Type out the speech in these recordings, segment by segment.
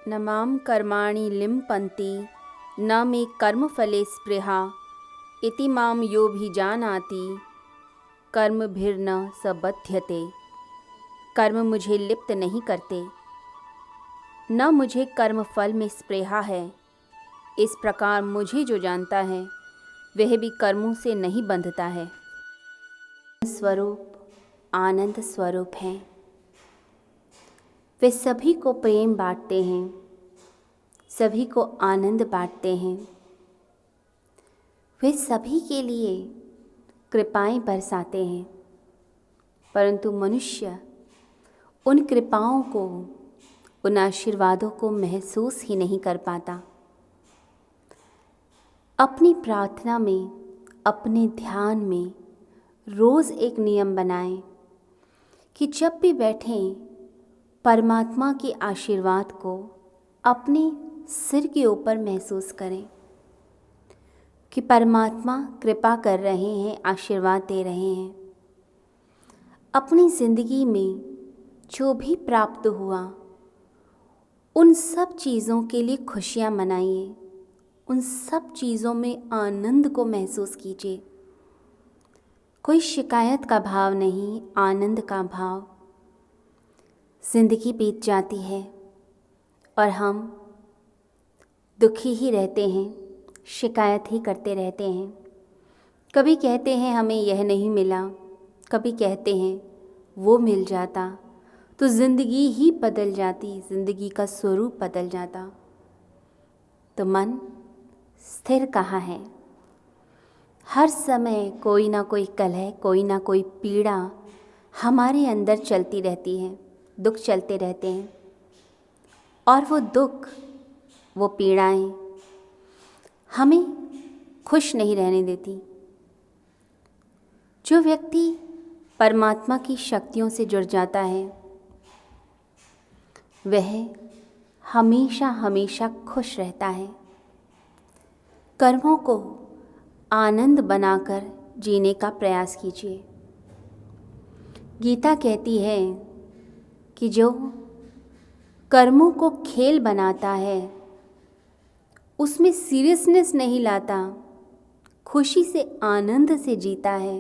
न मां कर्माणि लिम्पन्ति न मे कर्मफले स्पृहा इति मां योऽभिजानाति कर्मभिर्न स बध्यते। कर्म मुझे लिप्त नहीं करते, न मुझे कर्मफल में स्पृहा है। इस प्रकार मुझे जो जानता है वह भी कर्मों से नहीं बंधता है। स्वरूप आनंद स्वरूप हैं। वे सभी को प्रेम बांटते हैं, सभी को आनंद बांटते हैं। वे सभी के लिए कृपाएं बरसाते हैं, परंतु मनुष्य उन कृपाओं को, उन आशीर्वादों को महसूस ही नहीं कर पाता। अपनी प्रार्थना में, अपने ध्यान में रोज़ एक नियम बनाएं कि जब भी बैठें परमात्मा के आशीर्वाद को अपने सिर के ऊपर महसूस करें कि परमात्मा कृपा कर रहे हैं, आशीर्वाद दे रहे हैं। अपनी ज़िंदगी में जो भी प्राप्त हुआ उन सब चीज़ों के लिए खुशियाँ मनाइए, उन सब चीज़ों में आनंद को महसूस कीजिए। कोई शिकायत का भाव नहीं, आनंद का भाव। ज़िंदगी बीत जाती है और हम दुखी ही रहते हैं, शिकायत ही करते रहते हैं। कभी कहते हैं हमें यह नहीं मिला, कभी कहते हैं वो मिल जाता तो ज़िंदगी ही बदल जाती, ज़िंदगी का स्वरूप बदल जाता। तो मन स्थिर कहाँ है? हर समय कोई ना कोई कलह, कोई ना कोई पीड़ा हमारे अंदर चलती रहती है, दुख चलते रहते हैं। और वो दुख, वो पीड़ाएं हमें खुश नहीं रहने देती। जो व्यक्ति परमात्मा की शक्तियों से जुड़ जाता है वह हमेशा हमेशा खुश रहता है। कर्मों को आनंद बनाकर जीने का प्रयास कीजिए। गीता कहती है कि जो कर्मों को खेल बनाता है, उसमें सीरियसनेस नहीं लाता, खुशी से आनंद से जीता है,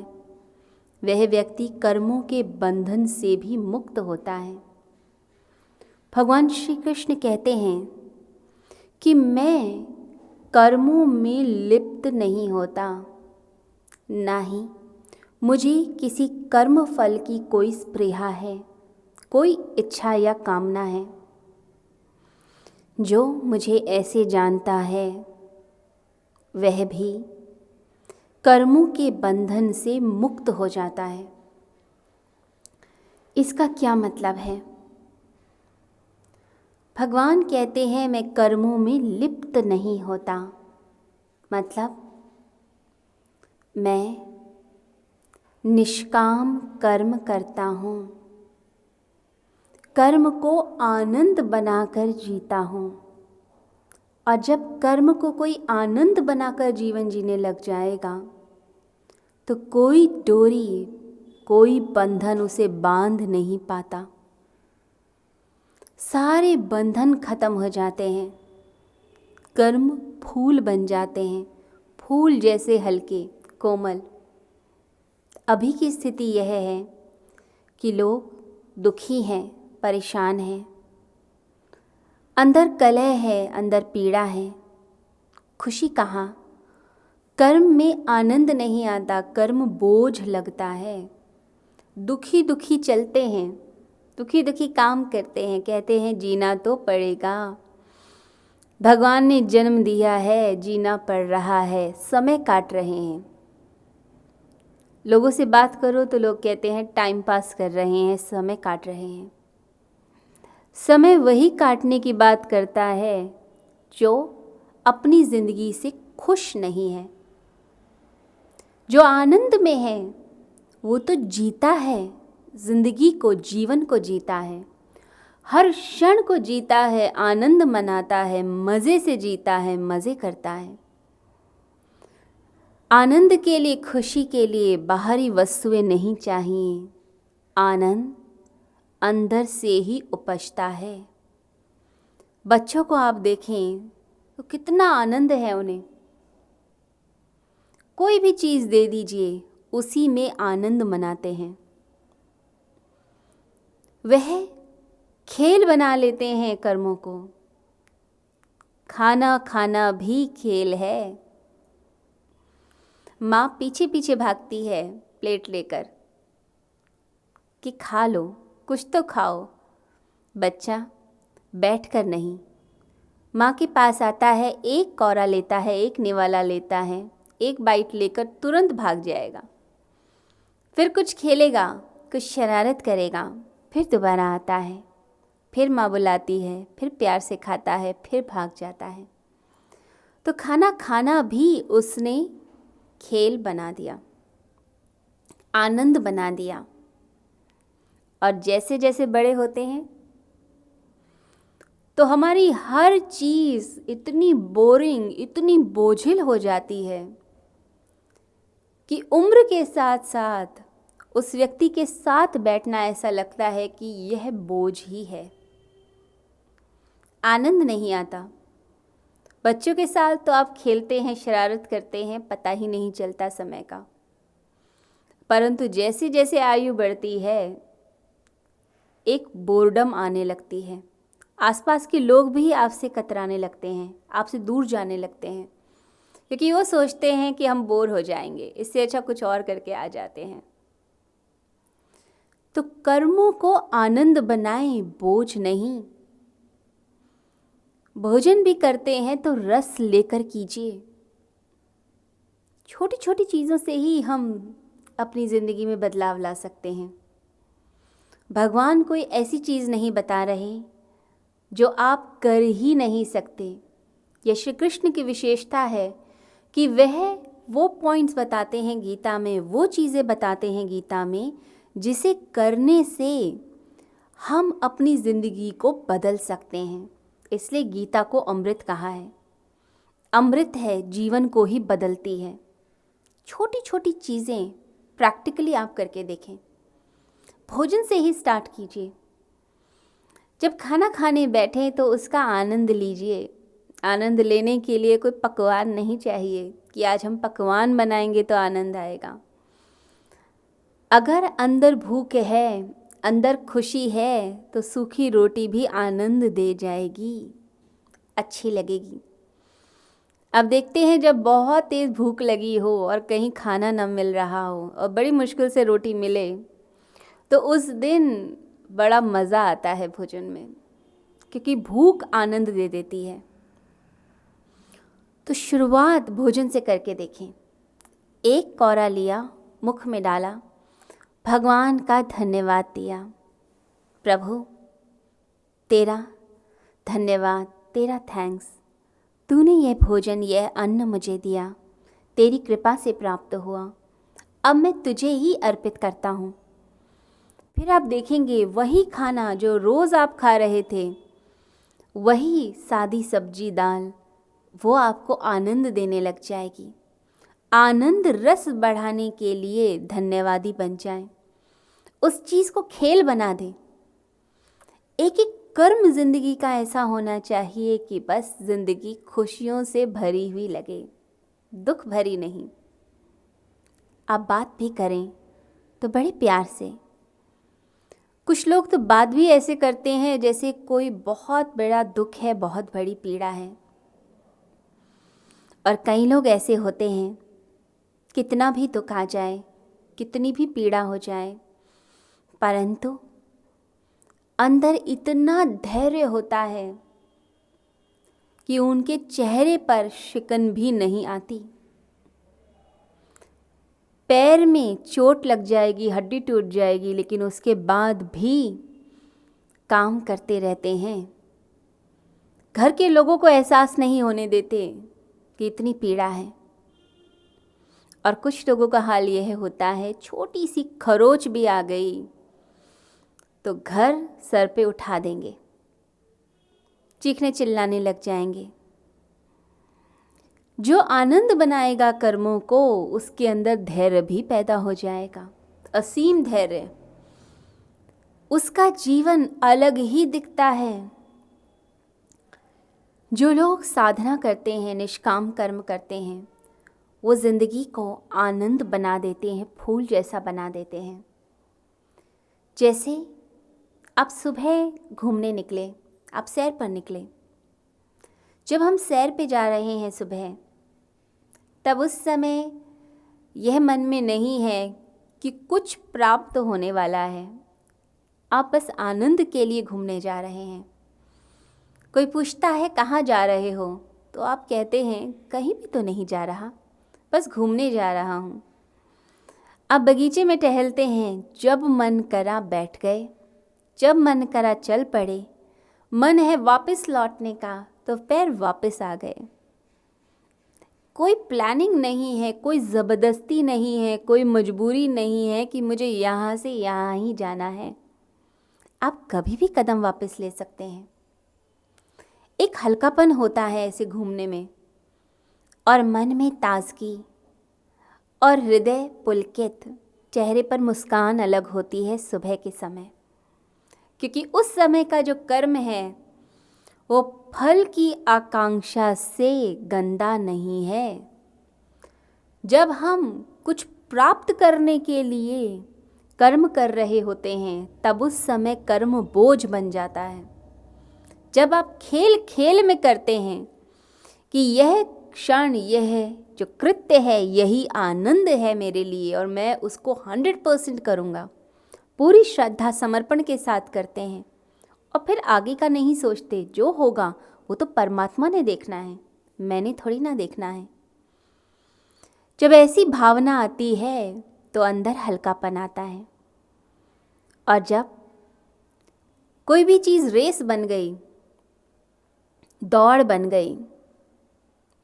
वह व्यक्ति कर्मों के बंधन से भी मुक्त होता है। भगवान श्री कृष्ण कहते हैं कि मैं कर्मों में लिप्त नहीं होता, ना ही मुझे किसी कर्म फल की कोई स्पृहा है, कोई इच्छा या कामना है। जो मुझे ऐसे जानता है वह भी कर्मों के बंधन से मुक्त हो जाता है। इसका क्या मतलब है? भगवान कहते हैं मैं कर्मों में लिप्त नहीं होता, मतलब मैं निष्काम कर्म करता हूँ, कर्म को आनंद बनाकर जीता हूँ। और जब कर्म को कोई आनंद बनाकर जीवन जीने लग जाएगा तो कोई डोरी, कोई बंधन उसे बांध नहीं पाता। सारे बंधन खत्म हो जाते हैं। कर्म फूल बन जाते हैं, फूल जैसे हल्के, कोमल। अभी की स्थिति यह है कि लोग दुखी हैं, परेशान हैं, अंदर कलह है, अंदर पीड़ा है। खुशी कहाँ? कर्म में आनंद नहीं आता, कर्म बोझ लगता है। दुखी दुखी चलते हैं, दुखी दुखी काम करते हैं, कहते हैं जीना तो पड़ेगा, भगवान ने जन्म दिया है, जीना पड़ रहा है, समय काट रहे हैं। लोगों से बात करो तो लोग कहते हैं टाइम पास कर रहे हैं, समय काट रहे हैं। समय वही काटने की बात करता है जो अपनी ज़िंदगी से खुश नहीं है। जो आनंद में है वो तो जीता है, ज़िंदगी को, जीवन को जीता है, हर क्षण को जीता है, आनंद मनाता है, मज़े से जीता है, मज़े करता है। आनंद के लिए, खुशी के लिए बाहरी वस्तुएं नहीं चाहिए। आनंद अंदर से ही उपजता है। बच्चों को आप देखें तो कितना आनंद है उन्हें। कोई भी चीज़ दे दीजिए, उसी में आनंद मनाते हैं। वह खेल बना लेते हैं कर्मों को। खाना खाना भी खेल है। माँ पीछे पीछे भागती है प्लेट लेकर कि खा लो, कुछ तो खाओ। बच्चा बैठकर नहीं, माँ के पास आता है, एक कौरा लेता है, एक निवाला लेता है, एक बाइट लेकर तुरंत भाग जाएगा। फिर कुछ खेलेगा, कुछ शरारत करेगा, फिर दोबारा आता है, फिर माँ बुलाती है, फिर प्यार से खाता है, फिर भाग जाता है। तो खाना खाना भी उसने खेल बना दिया, आनंद बना दिया। और जैसे जैसे बड़े होते हैं तो हमारी हर चीज़ इतनी बोरिंग, इतनी बोझिल हो जाती है कि उम्र के साथ साथ उस व्यक्ति के साथ बैठना ऐसा लगता है कि यह बोझ ही है। आनंद नहीं आता। बच्चों के साथ तो आप खेलते हैं, शरारत करते हैं, पता ही नहीं चलता समय का। परंतु जैसे जैसे आयु बढ़ती है, एक बोर्डम आने लगती है। आसपास के लोग भी आपसे कतराने लगते हैं, आपसे दूर जाने लगते हैं, क्योंकि वो सोचते हैं कि हम बोर हो जाएंगे, इससे अच्छा कुछ और करके आ जाते हैं। तो कर्मों को आनंद बनाएं, बोझ नहीं। भोजन भी करते हैं तो रस लेकर कीजिए। छोटी छोटी चीज़ों से ही हम अपनी ज़िंदगी में बदलाव ला सकते हैं। भगवान कोई ऐसी चीज़ नहीं बता रहे जो आप कर ही नहीं सकते। यह श्री कृष्ण की विशेषता है कि वह वो पॉइंट्स बताते हैं गीता में, वो चीज़ें बताते हैं गीता में जिसे करने से हम अपनी ज़िंदगी को बदल सकते हैं। इसलिए गीता को अमृत कहा है। अमृत है, जीवन को ही बदलती है। छोटी छोटी चीज़ें प्रैक्टिकली आप करके देखें। भोजन से ही स्टार्ट कीजिए। जब खाना खाने बैठे तो उसका आनंद लीजिए। आनंद लेने के लिए कोई पकवान नहीं चाहिए कि आज हम पकवान बनाएंगे तो आनंद आएगा। अगर अंदर भूख है, अंदर खुशी है, तो सूखी रोटी भी आनंद दे जाएगी, अच्छी लगेगी। अब देखते हैं जब बहुत तेज़ भूख लगी हो और कहीं खाना न मिल रहा हो और बड़ी मुश्किल से रोटी मिले, तो उस दिन बड़ा मज़ा आता है भोजन में, क्योंकि भूख आनंद दे देती है। तो शुरुआत भोजन से करके देखें। एक कौरा लिया, मुख में डाला, भगवान का धन्यवाद दिया। प्रभु तेरा धन्यवाद, तेरा थैंक्स, तूने यह भोजन, यह अन्न मुझे दिया, तेरी कृपा से प्राप्त हुआ, अब मैं तुझे ही अर्पित करता हूँ। फिर आप देखेंगे वही खाना जो रोज़ आप खा रहे थे, वही सादी सब्जी दाल, वो आपको आनंद देने लग जाएगी। आनंद रस बढ़ाने के लिए धन्यवादी बन जाएं, उस चीज़ को खेल बना दें। एक एक कर्म ज़िंदगी का ऐसा होना चाहिए कि बस ज़िंदगी खुशियों से भरी हुई लगे, दुख भरी नहीं। आप बात भी करें तो बड़े प्यार से। कुछ लोग तो बात भी ऐसे करते हैं जैसे कोई बहुत बड़ा दुख है, बहुत बड़ी पीड़ा है। और कई लोग ऐसे होते हैं, कितना भी दुख आ जाए, कितनी भी पीड़ा हो जाए, परंतु अंदर इतना धैर्य होता है कि उनके चेहरे पर शिकन भी नहीं आती। पैर में चोट लग जाएगी, हड्डी टूट जाएगी, लेकिन उसके बाद भी काम करते रहते हैं। घर के लोगों को एहसास नहीं होने देते कि इतनी पीड़ा है। और कुछ लोगों का हाल यह होता है, छोटी सी खरोच भी आ गई तो घर सर पे उठा देंगे, चीखने चिल्लाने लग जाएंगे। जो आनंद बनाएगा कर्मों को, उसके अंदर धैर्य भी पैदा हो जाएगा, असीम धैर्य। उसका जीवन अलग ही दिखता है। जो लोग साधना करते हैं, निष्काम कर्म करते हैं, वो ज़िंदगी को आनंद बना देते हैं, फूल जैसा बना देते हैं। जैसे आप सुबह घूमने निकले, आप सैर पर निकले। जब हम सैर पे जा रहे हैं सुबह, तब उस समय यह मन में नहीं है कि कुछ प्राप्त होने वाला है। आप बस आनंद के लिए घूमने जा रहे हैं। कोई पूछता है कहाँ जा रहे हो, तो आप कहते हैं कहीं भी तो नहीं जा रहा, बस घूमने जा रहा हूँ। आप बगीचे में टहलते हैं, जब मन करा बैठ गए, जब मन करा चल पड़े, मन है वापस लौटने का तो पैर वापस आ गए। कोई प्लानिंग नहीं है, कोई ज़बरदस्ती नहीं है, कोई मजबूरी नहीं है कि मुझे यहाँ से यहाँ ही जाना है। आप कभी भी कदम वापस ले सकते हैं। एक हल्कापन होता है ऐसे घूमने में, और मन में ताजगी और हृदय पुलकित, चेहरे पर मुस्कान अलग होती है सुबह के समय, क्योंकि उस समय का जो कर्म है वो फल की आकांक्षा से गंदा नहीं है। जब हम कुछ प्राप्त करने के लिए कर्म कर रहे होते हैं, तब उस समय कर्म बोझ बन जाता है। जब आप खेल खेल में करते हैं कि यह क्षण, यह जो कृत्य है, यही आनंद है मेरे लिए और मैं उसको 100% करूँगा, पूरी श्रद्धा समर्पण के साथ करते हैं, और फिर आगे का नहीं सोचते। जो होगा वो तो परमात्मा ने देखना है, मैंने थोड़ी ना देखना है। जब ऐसी भावना आती है तो अंदर हल्कापन आता है। और जब कोई भी चीज़ रेस बन गई, दौड़ बन गई,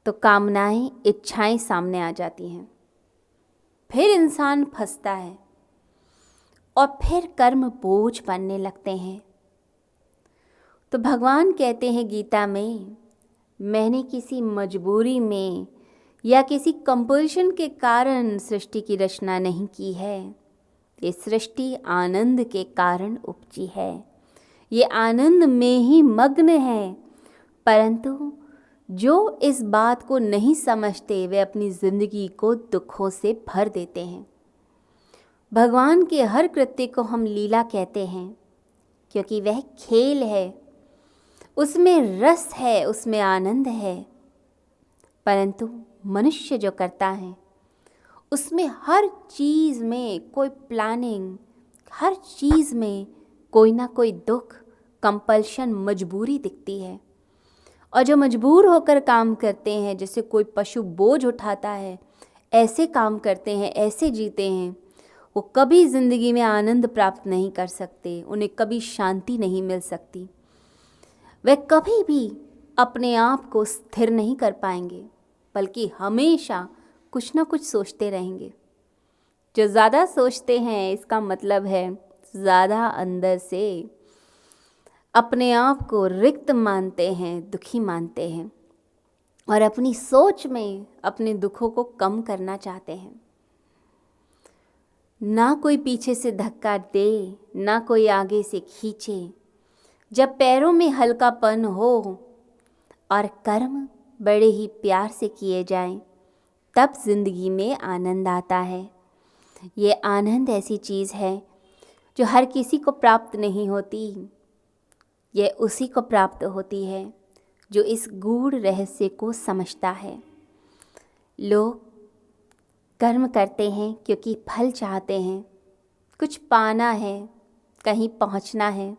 तो कामनाएं, इच्छाएं सामने आ जाती हैं। फिर इंसान फंसता है और फिर कर्म बोझ बनने लगते हैं। तो भगवान कहते हैं गीता में, मैंने किसी मजबूरी में या किसी कंपल्शन के कारण सृष्टि की रचना नहीं की है। ये सृष्टि आनंद के कारण उपजी है, ये आनंद में ही मग्न है। परंतु जो इस बात को नहीं समझते, वे अपनी ज़िंदगी को दुखों से भर देते हैं। भगवान के हर कृत्य को हम लीला कहते हैं, क्योंकि वह खेल है, उसमें रस है, उसमें आनंद है। परंतु मनुष्य जो करता है, उसमें हर चीज़ में कोई प्लानिंग, हर चीज़ में कोई ना कोई दुख, कंपल्शन, मजबूरी दिखती है। और जो मजबूर होकर काम करते हैं, जैसे कोई पशु बोझ उठाता है, ऐसे काम करते हैं, ऐसे जीते हैं, वो कभी ज़िंदगी में आनंद प्राप्त नहीं कर सकते, उन्हें कभी शांति नहीं मिल सकती। वे कभी भी अपने आप को स्थिर नहीं कर पाएंगे, बल्कि हमेशा कुछ ना कुछ सोचते रहेंगे। जो ज़्यादा सोचते हैं, इसका मतलब है ज़्यादा अंदर से अपने आप को रिक्त मानते हैं, दुखी मानते हैं, और अपनी सोच में अपने दुखों को कम करना चाहते हैं। ना कोई पीछे से धक्का दे, ना कोई आगे से खींचे। जब पैरों में हल्कापन हो और कर्म बड़े ही प्यार से किए जाएं, तब जिंदगी में आनंद आता है। ये आनंद ऐसी चीज़ है जो हर किसी को प्राप्त नहीं होती। यह उसी को प्राप्त होती है जो इस गूढ़ रहस्य को समझता है। लोग कर्म करते हैं क्योंकि फल चाहते हैं, कुछ पाना है, कहीं पहुंचना है,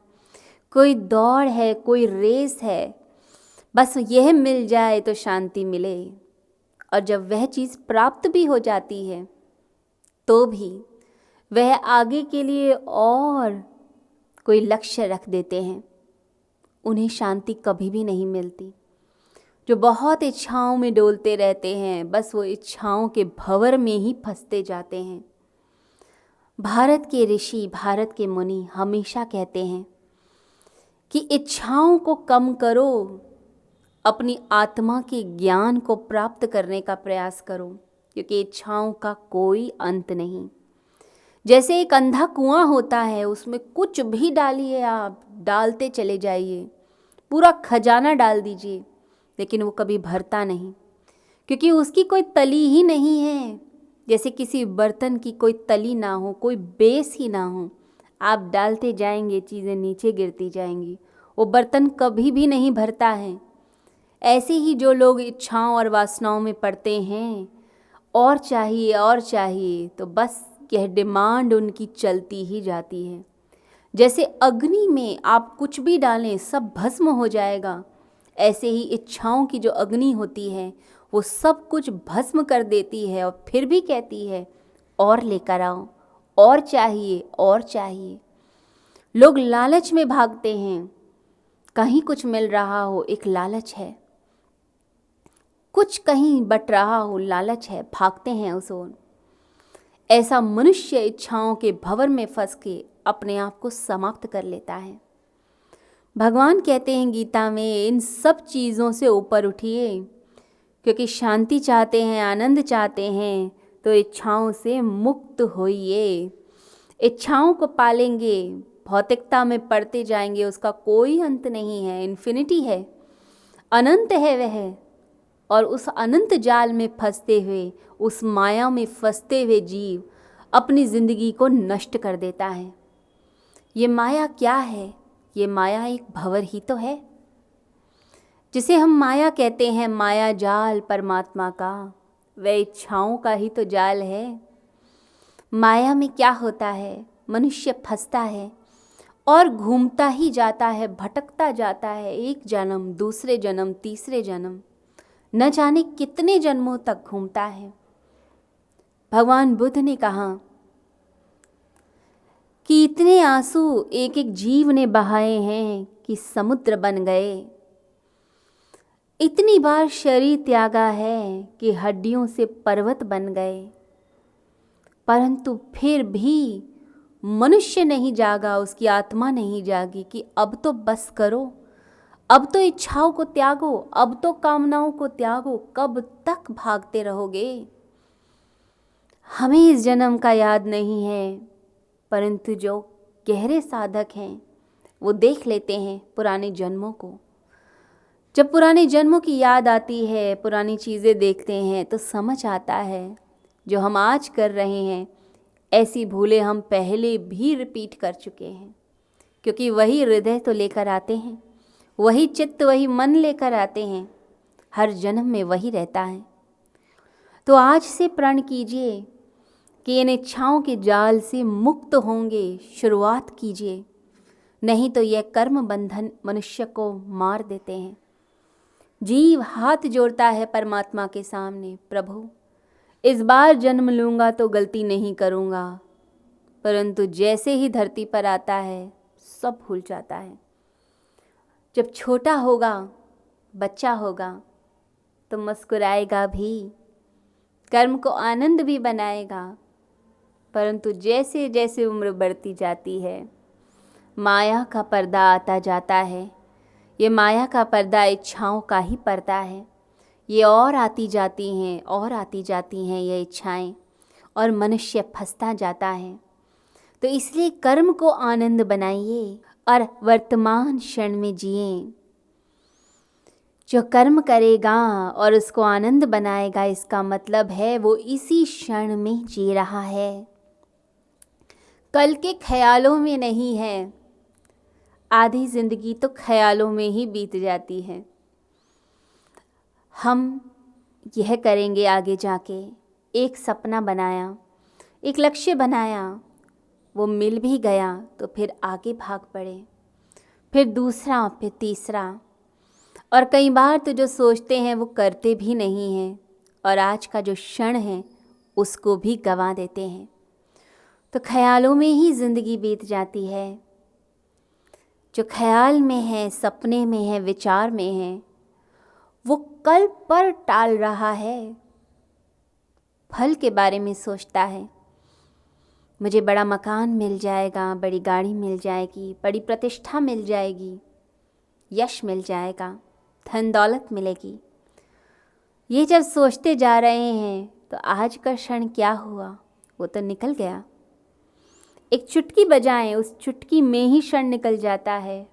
कोई दौड़ है, कोई रेस है, बस यह मिल जाए तो शांति मिले। और जब वह चीज़ प्राप्त भी हो जाती है तो भी वह आगे के लिए और कोई लक्ष्य रख देते हैं, उन्हें शांति कभी भी नहीं मिलती। जो बहुत इच्छाओं में डोलते रहते हैं, बस वो इच्छाओं के भंवर में ही फंसते जाते हैं। भारत के ऋषि, भारत के मुनि हमेशा कहते हैं कि इच्छाओं को कम करो, अपनी आत्मा के ज्ञान को प्राप्त करने का प्रयास करो, क्योंकि इच्छाओं का कोई अंत नहीं। जैसे एक अंधा कुआं होता है, उसमें कुछ भी डालिए, आप डालते चले जाइए, पूरा खजाना डाल दीजिए, लेकिन वो कभी भरता नहीं, क्योंकि उसकी कोई तली ही नहीं है। जैसे किसी बर्तन की कोई तली ना हो, कोई बेस ही ना हो, आप डालते जाएंगे, चीज़ें नीचे गिरती जाएंगी, वो बर्तन कभी भी नहीं भरता है। ऐसे ही जो लोग इच्छाओं और वासनाओं में पड़ते हैं, और चाहिए, तो बस यह डिमांड उनकी चलती ही जाती है। जैसे अग्नि में आप कुछ भी डालें सब भस्म हो जाएगा, ऐसे ही इच्छाओं की जो अग्नि होती है वो सब कुछ भस्म कर देती है, और फिर भी कहती है और लेकर आओ, और चाहिए। लोग लालच में भागते हैं, कहीं कुछ मिल रहा हो एक लालच है, कुछ कहीं बट रहा हो लालच है, भागते हैं उस ओर। ऐसा मनुष्य इच्छाओं के भंवर में फंस के अपने आप को समाप्त कर लेता है। भगवान कहते हैं गीता में, इन सब चीज़ों से ऊपर उठिए, क्योंकि शांति चाहते हैं, आनंद चाहते हैं, तो इच्छाओं से मुक्त होइए। इच्छाओं को पालेंगे, भौतिकता में पड़ते जाएंगे, उसका कोई अंत नहीं है, इन्फिनिटी है, अनंत है वह। और उस अनंत जाल में फंसते हुए, उस माया में फंसते हुए जीव अपनी ज़िंदगी को नष्ट कर देता है। ये माया क्या है? ये माया एक भंवर ही तो है, जिसे हम माया कहते हैं। माया जाल परमात्मा का, वह इच्छाओं का ही तो जाल है। माया में क्या होता है? मनुष्य फंसता है और घूमता ही जाता है, भटकता जाता है, एक जन्म, दूसरे जन्म, तीसरे जन्म, न जाने कितने जन्मों तक घूमता है। भगवान बुद्ध ने कहा कि इतने आंसू एक एक जीव ने बहाए हैं कि समुद्र बन गए। इतनी बार शरीर त्यागा है कि हड्डियों से पर्वत बन गए, परंतु फिर भी मनुष्य नहीं जागा, उसकी आत्मा नहीं जागी कि अब तो बस करो, अब तो इच्छाओं को त्यागो, अब तो कामनाओं को त्यागो, कब तक भागते रहोगे? हमें इस जन्म का याद नहीं है, परंतु जो गहरे साधक हैं वो देख लेते हैं पुराने जन्मों को। जब पुराने जन्मों की याद आती है, पुरानी चीज़ें देखते हैं, तो समझ आता है जो हम आज कर रहे हैं ऐसी भूलें हम पहले भी रिपीट कर चुके हैं, क्योंकि वही हृदय तो लेकर आते हैं, वही चित्त, वही मन लेकर आते हैं, हर जन्म में वही रहता है। तो आज से प्रण कीजिए कि इन इच्छाओं के जाल से मुक्त होंगे, शुरुआत कीजिए, नहीं तो यह कर्म बंधन मनुष्य को मार देते हैं। जीव हाथ जोड़ता है परमात्मा के सामने, प्रभु इस बार जन्म लूँगा तो गलती नहीं करूँगा, परंतु जैसे ही धरती पर आता है सब भूल जाता है। जब छोटा होगा, बच्चा होगा, तो मुस्कुराएगा भी, कर्म को आनंद भी बनाएगा, परंतु जैसे जैसे उम्र बढ़ती जाती है माया का पर्दा आता जाता है। ये माया का पर्दा इच्छाओं का ही पर्दा है, ये और आती जाती हैं और आती जाती हैं ये इच्छाएं, और मनुष्य फंसता जाता है। तो इसलिए कर्म को आनंद बनाइए और वर्तमान क्षण में जिए। जो कर्म करेगा और उसको आनंद बनाएगा, इसका मतलब है वो इसी क्षण में जी रहा है, कल के ख्यालों में नहीं है। आधी ज़िंदगी तो ख्यालों में ही बीत जाती है। हम यह करेंगे आगे जाके, एक सपना बनाया, एक लक्ष्य बनाया, वो मिल भी गया तो फिर आगे भाग पड़े, फिर दूसरा, फिर तीसरा, और कई बार तो जो सोचते हैं वो करते भी नहीं हैं, और आज का जो क्षण है उसको भी गंवा देते हैं। तो ख्यालों में ही ज़िंदगी बीत जाती है। जो ख्याल में है, सपने में है, विचार में है, वो कल पर टाल रहा है, फल के बारे में सोचता है। मुझे बड़ा मकान मिल जाएगा, बड़ी गाड़ी मिल जाएगी, बड़ी प्रतिष्ठा मिल जाएगी, यश मिल जाएगा, धन दौलत मिलेगी। ये जब सोचते जा रहे हैं तो आज का क्षण क्या हुआ, वो तो निकल गया। एक चुटकी बजाएं, उस चुटकी में ही क्षण निकल जाता है।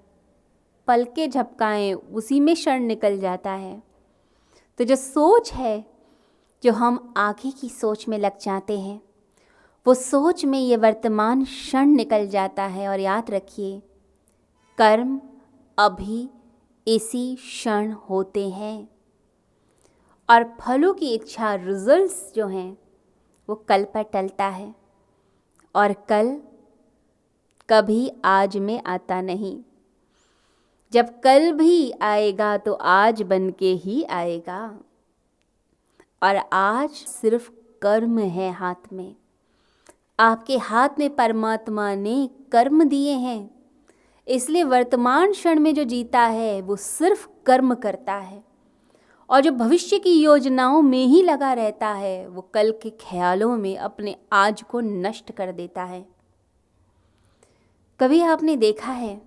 पलके झपकाएं, उसी में क्षण निकल जाता है। तो जो सोच है, जो हम आगे की सोच में लग जाते हैं, वो सोच में ये वर्तमान क्षण निकल जाता है। और याद रखिए, कर्म अभी इसी क्षण होते हैं और फलों की इच्छा, रिजल्ट्स जो हैं वो कल पर टलता है और कल कभी आज में आता नहीं। जब कल भी आएगा तो आज बन के ही आएगा और आज सिर्फ कर्म है हाथ में। आपके हाथ में परमात्मा ने कर्म दिए हैं, इसलिए वर्तमान क्षण में जो जीता है वो सिर्फ कर्म करता है और जो भविष्य की योजनाओं में ही लगा रहता है वो कल के ख्यालों में अपने आज को नष्ट कर देता है। कभी आपने देखा है,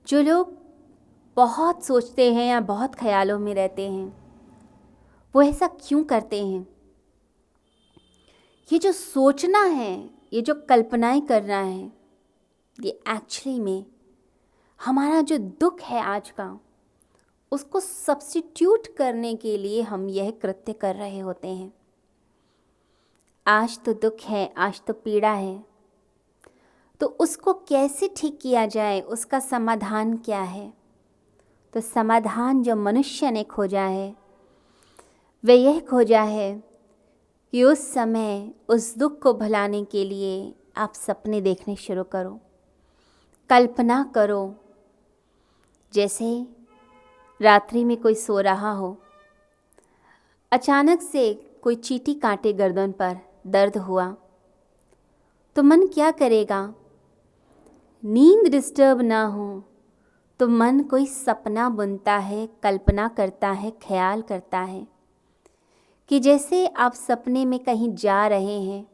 जो लोग बहुत सोचते हैं या बहुत ख्यालों में रहते हैं, वो ऐसा क्यों करते हैं? ये जो सोचना है, ये जो कल्पनाएं करना है, ये एक्चुअली में हमारा जो दुख है आज का, उसको सब्स्टिट्यूट करने के लिए हम यह कृत्य कर रहे होते हैं। आज तो दुख है, आज तो पीड़ा है, तो उसको कैसे ठीक किया जाए, उसका समाधान क्या है? तो समाधान जो मनुष्य ने खोजा है वह यह खोजा है कि उस समय उस दुख को भुलाने के लिए आप सपने देखने शुरू करो, कल्पना करो। जैसे रात्रि में कोई सो रहा हो, अचानक से कोई चींटी काटे गर्दन पर, दर्द हुआ, तो मन क्या करेगा? नींद डिस्टर्ब ना हो तो मन कोई सपना बुनता है, कल्पना करता है, ख्याल करता है कि जैसे आप सपने में कहीं जा रहे हैं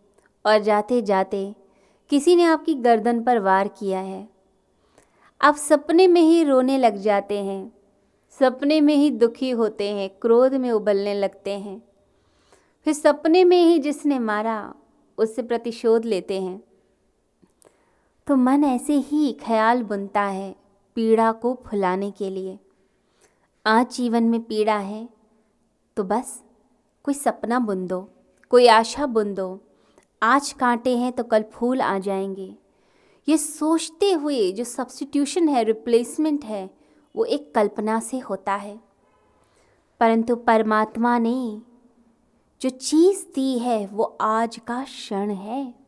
और जाते जाते किसी ने आपकी गर्दन पर वार किया है। आप सपने में ही रोने लग जाते हैं, सपने में ही दुखी होते हैं, क्रोध में उबलने लगते हैं, फिर सपने में ही जिसने मारा उससे प्रतिशोध लेते हैं। तो मन ऐसे ही ख्याल बुनता है पीड़ा को भुलाने के लिए। आज जीवन में पीड़ा है तो बस कोई सपना बुन दो, कोई आशा बुन दो। आज कांटे हैं तो कल फूल आ जाएंगे। ये सोचते हुए जो सब्स्टिट्यूशन है, रिप्लेसमेंट है, वो एक कल्पना से होता है। परंतु परमात्मा ने जो चीज़ दी है वो आज का क्षण है,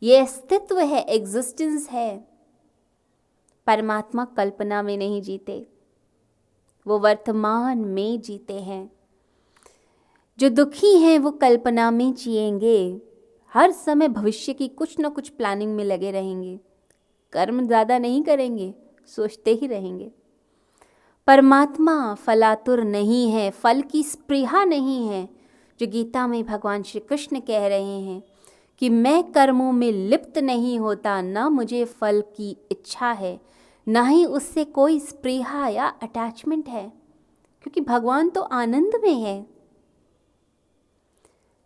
ये अस्तित्व है, एग्जिस्टेंस है। परमात्मा कल्पना में नहीं जीते, वो वर्तमान में जीते हैं। जो दुखी हैं वो कल्पना में जिएंगे, हर समय भविष्य की कुछ न कुछ प्लानिंग में लगे रहेंगे, कर्म ज़्यादा नहीं करेंगे, सोचते ही रहेंगे। परमात्मा फलातुर नहीं है, फल की स्पृहा नहीं है। जो गीता में भगवान श्री कृष्ण कह रहे हैं कि मैं कर्मों में लिप्त नहीं होता, ना मुझे फल की इच्छा है, ना ही उससे कोई स्पृहा या अटैचमेंट है, क्योंकि भगवान तो आनंद में है।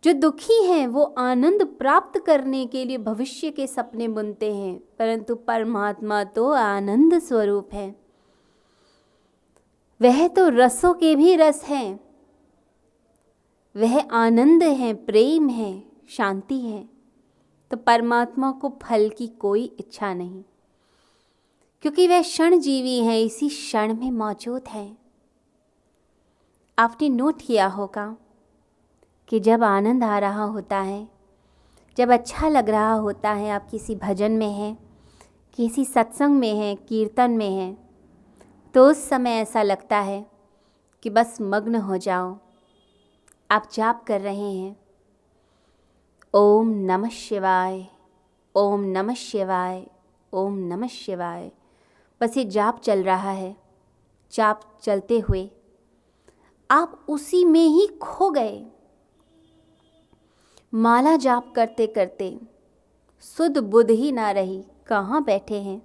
जो दुखी हैं वो आनंद प्राप्त करने के लिए भविष्य के सपने बुनते हैं, परंतु परमात्मा तो आनंद स्वरूप है। वह तो रसों के भी रस हैं, वह आनंद है, प्रेम है, शांति है। तो परमात्मा को फल की कोई इच्छा नहीं, क्योंकि वह क्षण जीवी है, इसी क्षण में मौजूद है। आपने नोट किया होगा कि जब आनंद आ रहा होता है, जब अच्छा लग रहा होता है, आप किसी भजन में हैं, किसी सत्संग में हैं, कीर्तन में हैं, तो उस समय ऐसा लगता है कि बस मग्न हो जाओ। आप जाप कर रहे हैं, ओम नमः शिवाय, ओम नमः शिवाय, ओम नमः शिवाय। बस ये जाप चल रहा है। जाप चलते हुए आप उसी में ही खो गए। माला जाप करते करते सुध बुध ही ना रही, कहाँ बैठे हैं।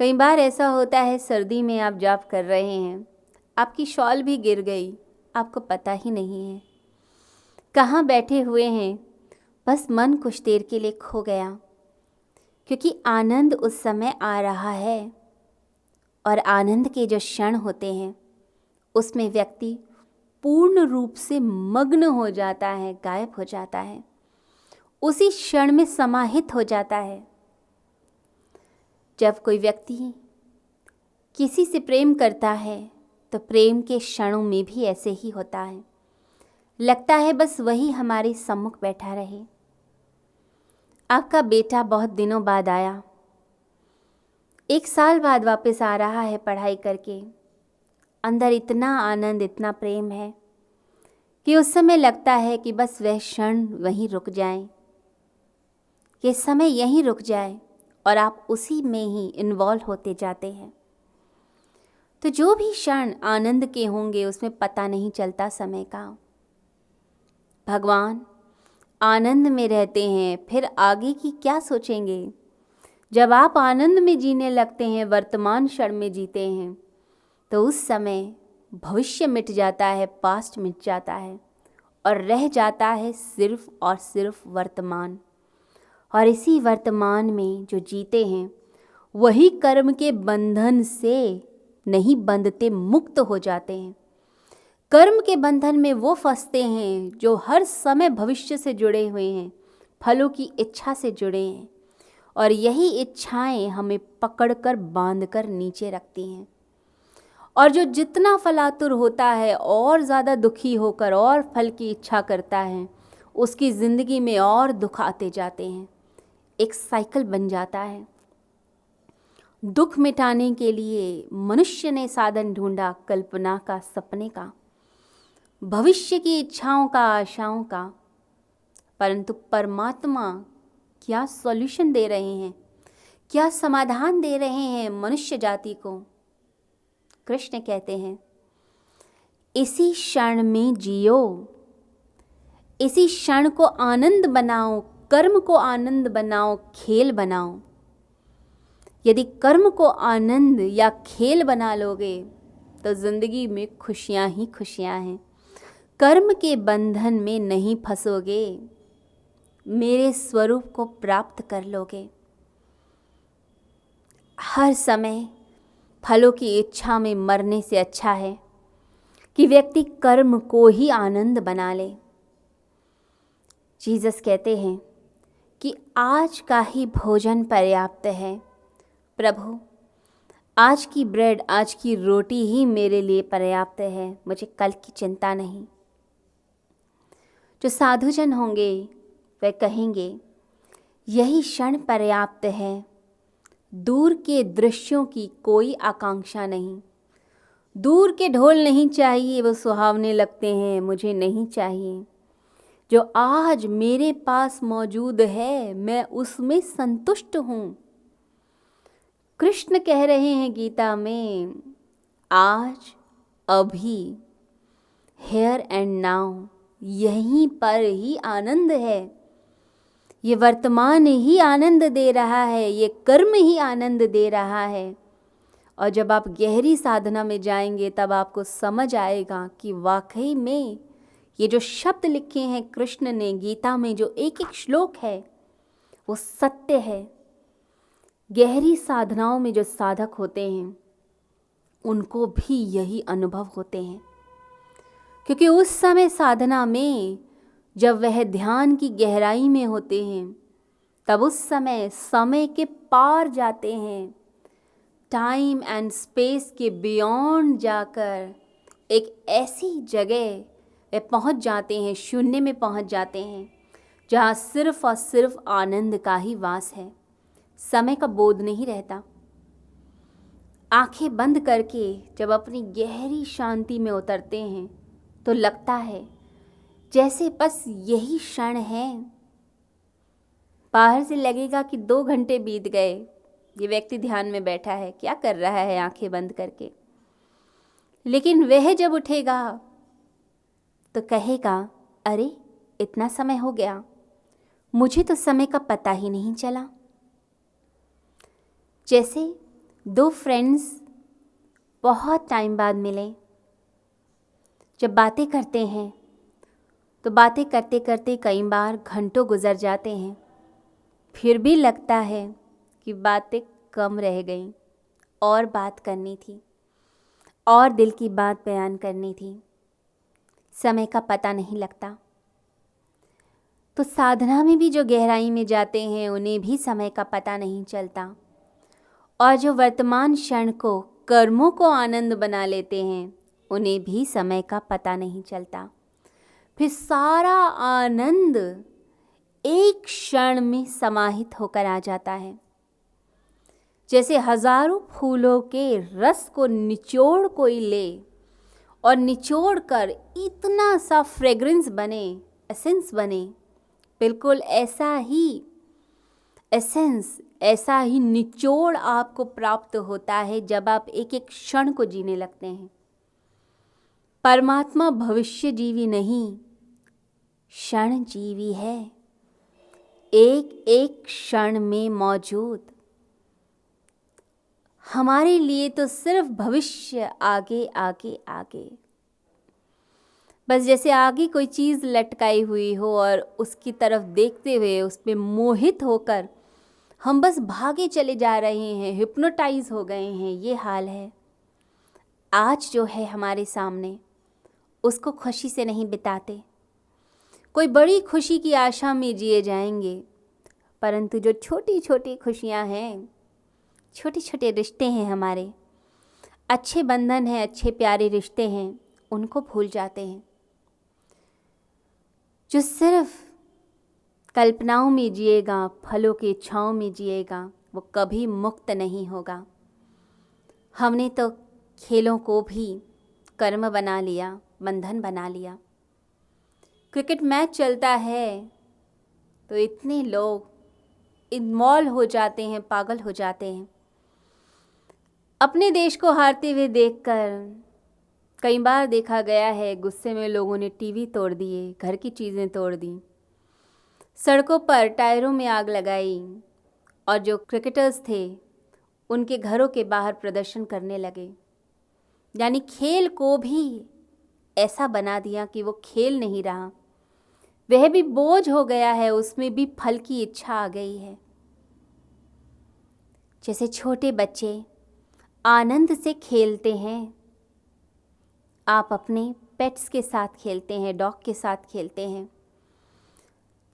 कई बार ऐसा होता है, सर्दी में आप जाप कर रहे हैं, आपकी शॉल भी गिर गई, आपको पता ही नहीं है कहाँ बैठे हुए हैं। बस मन कुछ देर के लिए खो गया, क्योंकि आनंद उस समय आ रहा है। और आनंद के जो क्षण होते हैं उसमें व्यक्ति पूर्ण रूप से मग्न हो जाता है, गायब हो जाता है, उसी क्षण में समाहित हो जाता है। जब कोई व्यक्ति किसी से प्रेम करता है तो प्रेम के क्षणों में भी ऐसे ही होता है। लगता है बस वही हमारे सम्मुख बैठा रहे। आपका बेटा बहुत दिनों बाद आया, 1 साल बाद वापस आ रहा है पढ़ाई करके। अंदर इतना आनंद, इतना प्रेम है कि उस समय लगता है कि बस वह क्षण वहीं रुक जाए, ये समय यहीं रुक जाए और आप उसी में ही इन्वॉल्व होते जाते हैं। तो जो भी क्षण आनंद के होंगे उसमें पता नहीं चलता समय का। भगवान आनंद में रहते हैं, फिर आगे की क्या सोचेंगे। जब आप आनंद में जीने लगते हैं, वर्तमान क्षण में जीते हैं, तो उस समय भविष्य मिट जाता है, पास्ट मिट जाता है और रह जाता है सिर्फ और सिर्फ वर्तमान। और इसी वर्तमान में जो जीते हैं वही कर्म के बंधन से नहीं बंधते, मुक्त हो जाते हैं। कर्म के बंधन में वो फंसते हैं जो हर समय भविष्य से जुड़े हुए हैं, फलों की इच्छा से जुड़े हैं, और यही इच्छाएं हमें पकड़कर बांधकर नीचे रखती हैं। और जो जितना फलातुर होता है और ज़्यादा दुखी होकर और फल की इच्छा करता है, उसकी ज़िंदगी में और दुख आते जाते हैं। एक साइकिल बन जाता है। दुख मिटाने के लिए मनुष्य ने साधन ढूंढा, कल्पना का, सपने का, भविष्य की इच्छाओं का, आशाओं का, परंतु परमात्मा क्या सॉल्यूशन दे रहे हैं, क्या समाधान दे रहे हैं मनुष्य जाति को। कृष्ण कहते हैं, इसी क्षण में जियो, इसी क्षण को आनंद बनाओ, कर्म को आनंद बनाओ, खेल बनाओ। यदि कर्म को आनंद या खेल बना लोगे तो ज़िंदगी में खुशियाँ ही खुशियाँ हैं। कर्म के बंधन में नहीं फंसोगे, मेरे स्वरूप को प्राप्त कर लोगे। हर समय फलों की इच्छा में मरने से अच्छा है कि व्यक्ति कर्म को ही आनंद बना ले। जीसस कहते हैं कि आज का ही भोजन पर्याप्त है। प्रभु, आज की ब्रेड, आज की रोटी ही मेरे लिए पर्याप्त है, मुझे कल की चिंता नहीं। जो साधुजन होंगे वे कहेंगे, यही क्षण पर्याप्त है, दूर के दृश्यों की कोई आकांक्षा नहीं। दूर के ढोल नहीं चाहिए, वो सुहावने लगते हैं, मुझे नहीं चाहिए। जो आज मेरे पास मौजूद है मैं उसमें संतुष्ट हूँ। कृष्ण कह रहे हैं गीता में, आज, अभी, हियर एंड नाउ, यहीं पर ही आनंद है। ये वर्तमान ही आनंद दे रहा है, ये कर्म ही आनंद दे रहा है। और जब आप गहरी साधना में जाएंगे तब आपको समझ आएगा कि वाकई में ये जो शब्द लिखे हैं कृष्ण ने गीता में, जो एक एक श्लोक है वो सत्य है। गहरी साधनाओं में जो साधक होते हैं उनको भी यही अनुभव होते हैं, क्योंकि उस समय साधना में जब वह ध्यान की गहराई में होते हैं तब उस समय समय के पार जाते हैं, टाइम एंड स्पेस के बियॉन्ड जाकर एक ऐसी जगह वे पहुंच जाते हैं, शून्य में पहुंच जाते हैं, जहां सिर्फ और सिर्फ आनंद का ही वास है। समय का बोध नहीं रहता। आंखें बंद करके जब अपनी गहरी शांति में उतरते हैं तो लगता है जैसे बस यही क्षण है। बाहर से लगेगा कि 2 घंटे बीत गए, ये व्यक्ति ध्यान में बैठा है, क्या कर रहा है आंखें बंद करके। लेकिन वह जब उठेगा तो कहेगा, अरे इतना समय हो गया, मुझे तो समय का पता ही नहीं चला। जैसे 2 फ्रेंड्स बहुत टाइम बाद मिले, जब बातें करते हैं तो बातें करते करते कई बार घंटों गुजर जाते हैं, फिर भी लगता है कि बातें कम रह गईं और बात करनी थी। और दिल की बात बयान करनी थी। समय का पता नहीं लगता। तो साधना में भी जो गहराई में जाते हैं उन्हें भी समय का पता नहीं चलता, और जो वर्तमान क्षण को, कर्मों को आनंद बना लेते हैं उन्हें भी समय का पता नहीं चलता। फिर सारा आनंद एक क्षण में समाहित होकर आ जाता है। जैसे हजारों फूलों के रस को निचोड़ कोई ले और निचोड़ कर इतना सा फ्रेग्रेंस बने, एसेंस बने, बिल्कुल ऐसा ही एसेंस, ऐसा ही निचोड़ आपको प्राप्त होता है जब आप एक एक क्षण को जीने लगते हैं। परमात्मा भविष्य जीवी नहीं, क्षण जीवी है, एक एक क्षण में मौजूद। हमारे लिए तो सिर्फ भविष्य आगे आगे आगे, बस जैसे आगे कोई चीज़ लटकाई हुई हो और उसकी तरफ देखते हुए उस पे मोहित होकर हम बस भागे चले जा रहे हैं, हिप्नोटाइज हो गए हैं, ये हाल है। आज जो है हमारे सामने उसको खुशी से नहीं बिताते, कोई बड़ी खुशी की आशा में जिए जाएंगे, परंतु जो छोटी छोटी खुशियां हैं, छोटे छोटे रिश्ते हैं, हमारे अच्छे बंधन हैं, अच्छे प्यारे रिश्ते हैं, उनको भूल जाते हैं। जो सिर्फ कल्पनाओं में जिएगा, फलों की इच्छाओं में जिएगा, वो कभी मुक्त नहीं होगा। हमने तो खेलों को भी कर्म बना लिया, बंधन बना लिया। क्रिकेट मैच चलता है तो इतने लोग इन्वॉल्व हो जाते हैं, पागल हो जाते हैं। अपने देश को हारते हुए देखकर कई बार देखा गया है, गुस्से में लोगों ने टीवी तोड़ दिए, घर की चीज़ें तोड़ दी, सड़कों पर टायरों में आग लगाई, और जो क्रिकेटर्स थे उनके घरों के बाहर प्रदर्शन करने लगे। यानी खेल को भी ऐसा बना दिया कि वो खेल नहीं रहा, वह भी बोझ हो गया है, उसमें भी फल की इच्छा आ गई है। जैसे छोटे बच्चे आनंद से खेलते हैं, आप अपने पेट्स के साथ खेलते हैं, डॉग के साथ खेलते हैं,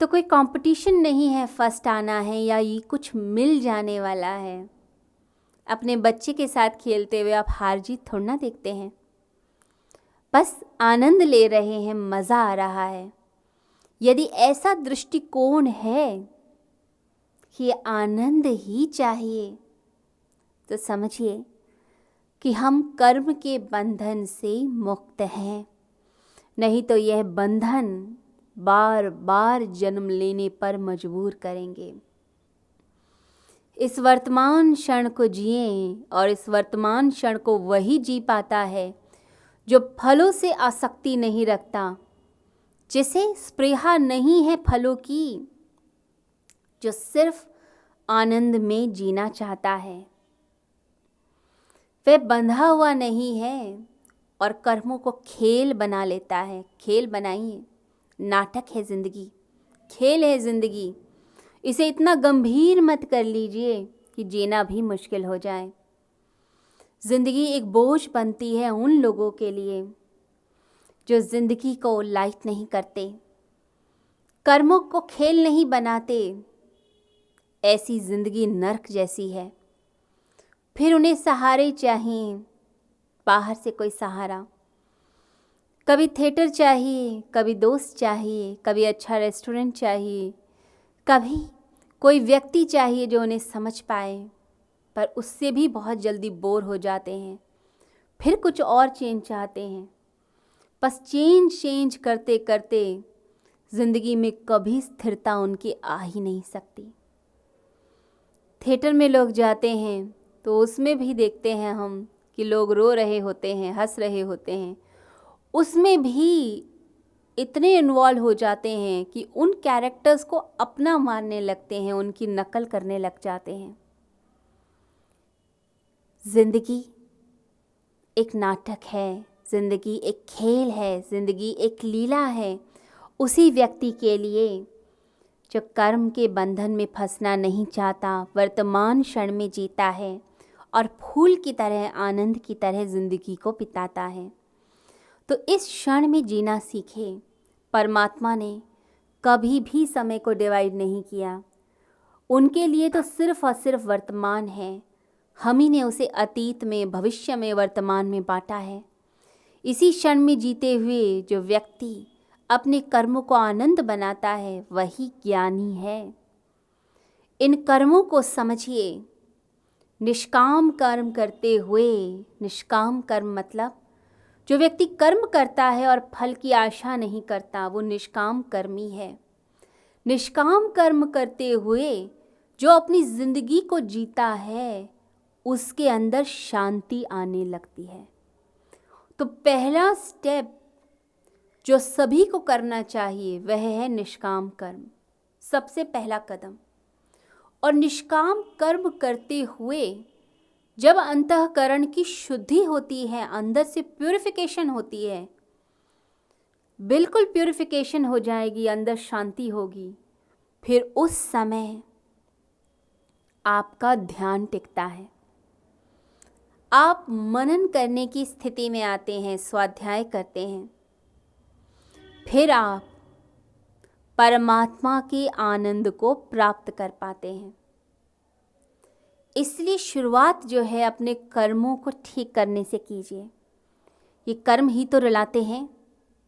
तो कोई कंपटीशन नहीं है फर्स्ट आना है या ये कुछ मिल जाने वाला है। अपने बच्चे के साथ खेलते हुए आप हार जीत थोड़ा ना देखते हैं, बस आनंद ले रहे हैं, मज़ा आ रहा है। यदि ऐसा दृष्टिकोण है कि आनंद ही चाहिए, तो समझिए कि हम कर्म के बंधन से मुक्त हैं, नहीं तो यह बंधन बार बार जन्म लेने पर मजबूर करेंगे। इस वर्तमान क्षण को जिएं, और इस वर्तमान क्षण को वही जी पाता है जो फलों से आसक्ति नहीं रखता, जिसे स्पृहा नहीं है फलों की, जो सिर्फ आनंद में जीना चाहता है। वह बंधा हुआ नहीं है और कर्मों को खेल बना लेता है। खेल बनाइए, नाटक है ज़िंदगी, खेल है ज़िंदगी। इसे इतना गंभीर मत कर लीजिए कि जीना भी मुश्किल हो जाए। ज़िंदगी एक बोझ बनती है उन लोगों के लिए जो ज़िंदगी को लाइट नहीं करते, कर्मों को खेल नहीं बनाते। ऐसी ज़िंदगी नर्क जैसी है। फिर उन्हें सहारे चाहिए, बाहर से कोई सहारा। कभी थिएटर चाहिए, कभी दोस्त चाहिए, कभी अच्छा रेस्टोरेंट चाहिए, कभी कोई व्यक्ति चाहिए जो उन्हें समझ पाए, पर उससे भी बहुत जल्दी बोर हो जाते हैं। फिर कुछ और चेंज चाहते हैं। बस चेंज करते करते ज़िंदगी में कभी स्थिरता उनकी आ ही नहीं सकती। थिएटर में लोग जाते हैं तो उसमें भी देखते हैं हम कि लोग रो रहे होते हैं, हंस रहे होते हैं। उसमें भी इतने इन्वॉल्व हो जाते हैं कि उन कैरेक्टर्स को अपना मानने लगते हैं, उनकी नकल करने लग जाते हैं। ज़िंदगी एक नाटक है, ज़िंदगी एक खेल है, ज़िंदगी एक लीला है उसी व्यक्ति के लिए जो कर्म के बंधन में फंसना नहीं चाहता, वर्तमान क्षण में जीता है और फूल की तरह, आनंद की तरह ज़िंदगी को बिताता है। तो इस क्षण में जीना सीखे। परमात्मा ने कभी भी समय को डिवाइड नहीं किया। उनके लिए तो सिर्फ और सिर्फ वर्तमान है। हम ही ने उसे अतीत में, भविष्य में, वर्तमान में बांटा है। इसी क्षण में जीते हुए जो व्यक्ति अपने कर्मों को आनंद बनाता है वही ज्ञानी है। इन कर्मों को समझिए। निष्काम कर्म करते हुए, निष्काम कर्म मतलब जो व्यक्ति कर्म करता है और फल की आशा नहीं करता, वो निष्काम कर्मी है। निष्काम कर्म करते हुए जो अपनी जिंदगी को जीता है, उसके अंदर शांति आने लगती है। तो पहला स्टेप जो सभी को करना चाहिए वह है निष्काम कर्म, सबसे पहला कदम। और निष्काम कर्म करते हुए जब अंतःकरण की शुद्धि होती है, अंदर से प्यूरिफिकेशन होती है, बिल्कुल प्यूरिफिकेशन हो जाएगी, अंदर शांति होगी, फिर उस समय आपका ध्यान टिकता है। आप मनन करने की स्थिति में आते हैं, स्वाध्याय करते हैं, फिर आप परमात्मा के आनंद को प्राप्त कर पाते हैं। इसलिए शुरुआत जो है अपने कर्मों को ठीक करने से कीजिए। ये कर्म ही तो रुलाते हैं।